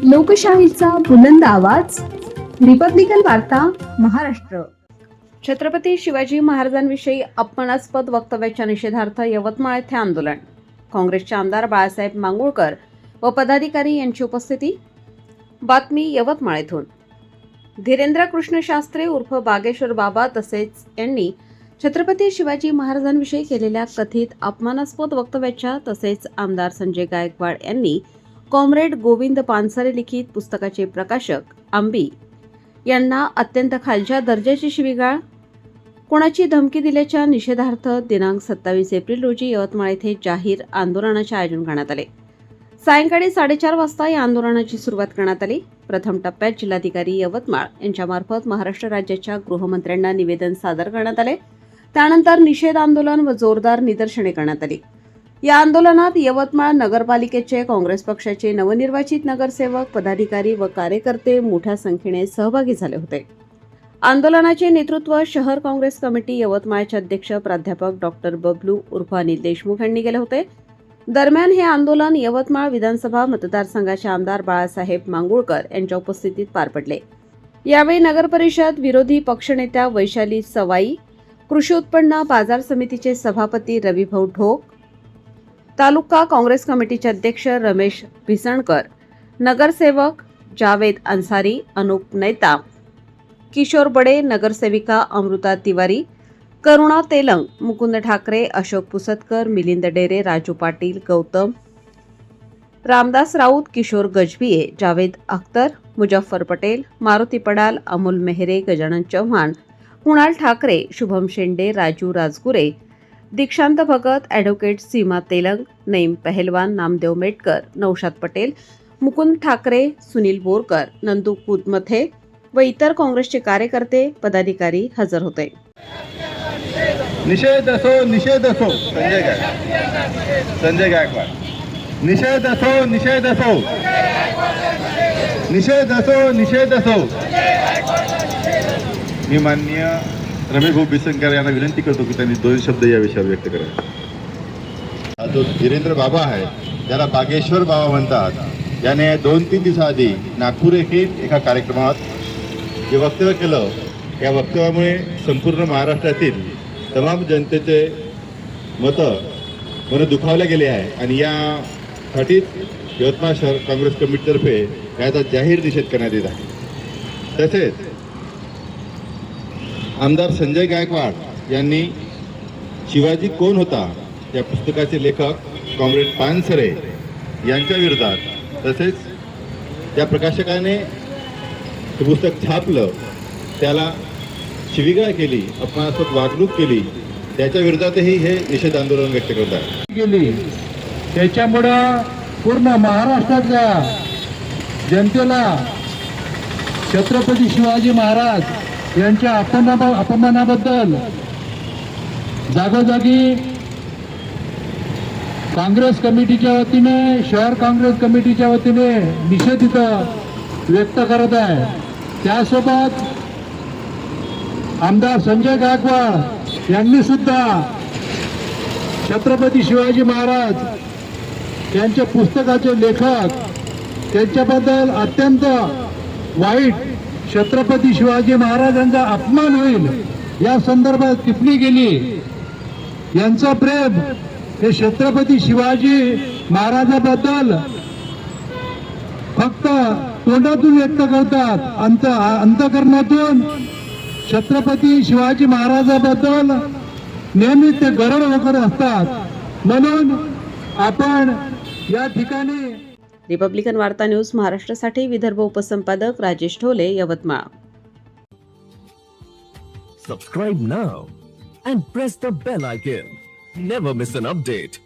लोकशाहीचा बुलंद आवाज, रिपब्लिकन वार्ता, महाराष्ट्र. छत्रपती शिवाजी महाराजांविषयी अपमानास्पद वक्तव्याच्या निषेधार्थ यवतमाळ येथे आंदोलन. काँग्रेसचे आमदार बाळासाहेब मांगुळकर व पदाधिकारी यांची उपस्थिती. बातमी यवतमाळ येथून. धीरेंद्र कृष्ण शास्त्री उर्फ बागेश्वर बाबा तसेच यांनी छत्रपती शिवाजी महाराजांविषयी केलेल्या कथित अपमानास्पद वक्तव्याच्या तसेच आमदार संजय गायकवाड यांनी कॉम्रेड गोविंद पानसरे लिखित पुस्तकाचे प्रकाशक आंबी यांना अत्यंत खालच्या दर्जाची शिवीगाळ, कोणाची धमकी दिल्याच्या निषेधार्थ दिनांक 27 एप्रिल रोजी यवतमाळ येथे जाहीर आंदोलनाचे आयोजन करण्यात आले. सायंकाळी 4:30 वाजता या आंदोलनाची सुरुवात करण्यात आली. प्रथम टप्प्यात जिल्हाधिकारी यवतमाळ यांच्यामार्फत महाराष्ट्र राज्याच्या गृहमंत्र्यांना निवेदन सादर करण्यात आले. त्यानंतर निषेध आंदोलन व जोरदार निदर्शने करण्यात आली. या आंदोलनात यवतमाळ नगरपालिकेचे काँग्रेस पक्षाचे नवनिर्वाचित नगरसेवक, पदाधिकारी व कार्यकर्ते मोठ्या संख्येने सहभागी झाले होते. आंदोलनाचे नेतृत्व शहर काँग्रेस कमिटी यवतमाळचे अध्यक्ष प्राध्यापक डॉक्टर बबलू उर्फ अनिल देशमुख यांनी केले होते. दरम्यान हे आंदोलन यवतमाळ विधानसभा मतदारसंघाचे आमदार बाळासाहेब मांगुळकर यांच्या उपस्थितीत पार पडले. यावेळी नगरपरिषद विरोधी पक्षनेत्या वैशाली सवाई, कृषी उत्पन्न बाजार समितीचे सभापती रविभाऊ ढोक, तालुका काँग्रेस कमिटीचे अध्यक्ष रमेश भिसणकर, नगरसेवक जावेद अन्सारी, अनूप नैता, किशोर बडे, नगरसेविका अमृता तिवारी, करुणा तेलंग, मुकुंद ठाकरे, अशोक पुसतकर, मिलिंद डेरे, राजू पाटील, गौतम रामदास राऊत, किशोर गजबिये, जावेद अख्तर, मुजफ्फर पटेल, मारुती पडाल, अमोल मेहरे, गजानन चव्हाण, कुणाल ठाकरे, शुभम शेंडे, राजू राजगुरे, दीक्षांत भगत, ॲडव्होकेट सीमा तेलंग, नईम पहलवान, नामदेव मेटकर, नौशाद पटेल, मुकुंद ठाकरे, सुनील बोरकर, नंदू कुदमथे व इतर काँग्रेसचे कार्यकर्ते, पदाधिकारी हजर होते. निषेध असो संजय गायकवाड, निषेध असो मी माननीय रमेशभाऊ बिसनकर यांना विनंती करतो की त्यांनी 2 शब्द या विषयावर व्यक्त करावे. जो धीरेंद्र बाबा आहे, ज्याला बागेश्वर बाबा म्हणतात, याने 2-3 दिवसाआधी नागपूर येथील एका कार्यक्रमात जे वक्तव्य केलं, या वक्तव्यामुळे संपूर्ण महाराष्ट्रातील तमाम जनतेचे मन दुखावले गेले आहे आणि यासाठीच यवतमाळ शहर काँग्रेस कमिटीतर्फे याचा जाहीर निषेध करण्यात येत आहे. तसेच आमदार संजय गायकवाड यांनी शिवाजी कोण होता या पुस्तकाचे लेखक कॉम्रेड पानसरे यांच्या विरोधात, तसेच त्या प्रकाशकाने ते पुस्तक छापलं, त्याला शिवीगाळ केली, अपमानास्पद वागणूक केली, त्याच्या विरोधातही हे निषेध आंदोलन व्यक्त करत आहे. त्याच्यामुळं पूर्ण महाराष्ट्रातल्या जनतेला छत्रपती शिवाजी महाराज यांच्या अपमानाबद्दल जागोजागी काँग्रेस कमिटीच्या वतीने, शहर काँग्रेस कमिटीच्या वतीने निषेध इथं व्यक्त करत आहे. त्यासोबत आमदार संजय गायकवाड यांनी सुद्धा छत्रपती शिवाजी महाराज यांच्या पुस्तकाचे लेखक, त्यांच्याबद्दल अत्यंत वाईट, छत्रपती शिवाजी महाराजांचा अपमान होईल या संदर्भात टिप्पणी केली. यांचं प्रेम हे छत्रपती शिवाजी महाराजाबद्दल फक्त तोंडातून व्यक्त करतात, अंतःकरणातून छत्रपती शिवाजी महाराजाबद्दल नेहमी ते गरड वगैरे असतात. म्हणून आपण या ठिकाणी. रिपब्लिकन वार्ता न्यूज महाराष्ट्रासाठी Vidarbha उपसंपादक Rajesh Dhole, Yavatmal. Subscribe now and press the bell icon. Never miss an update.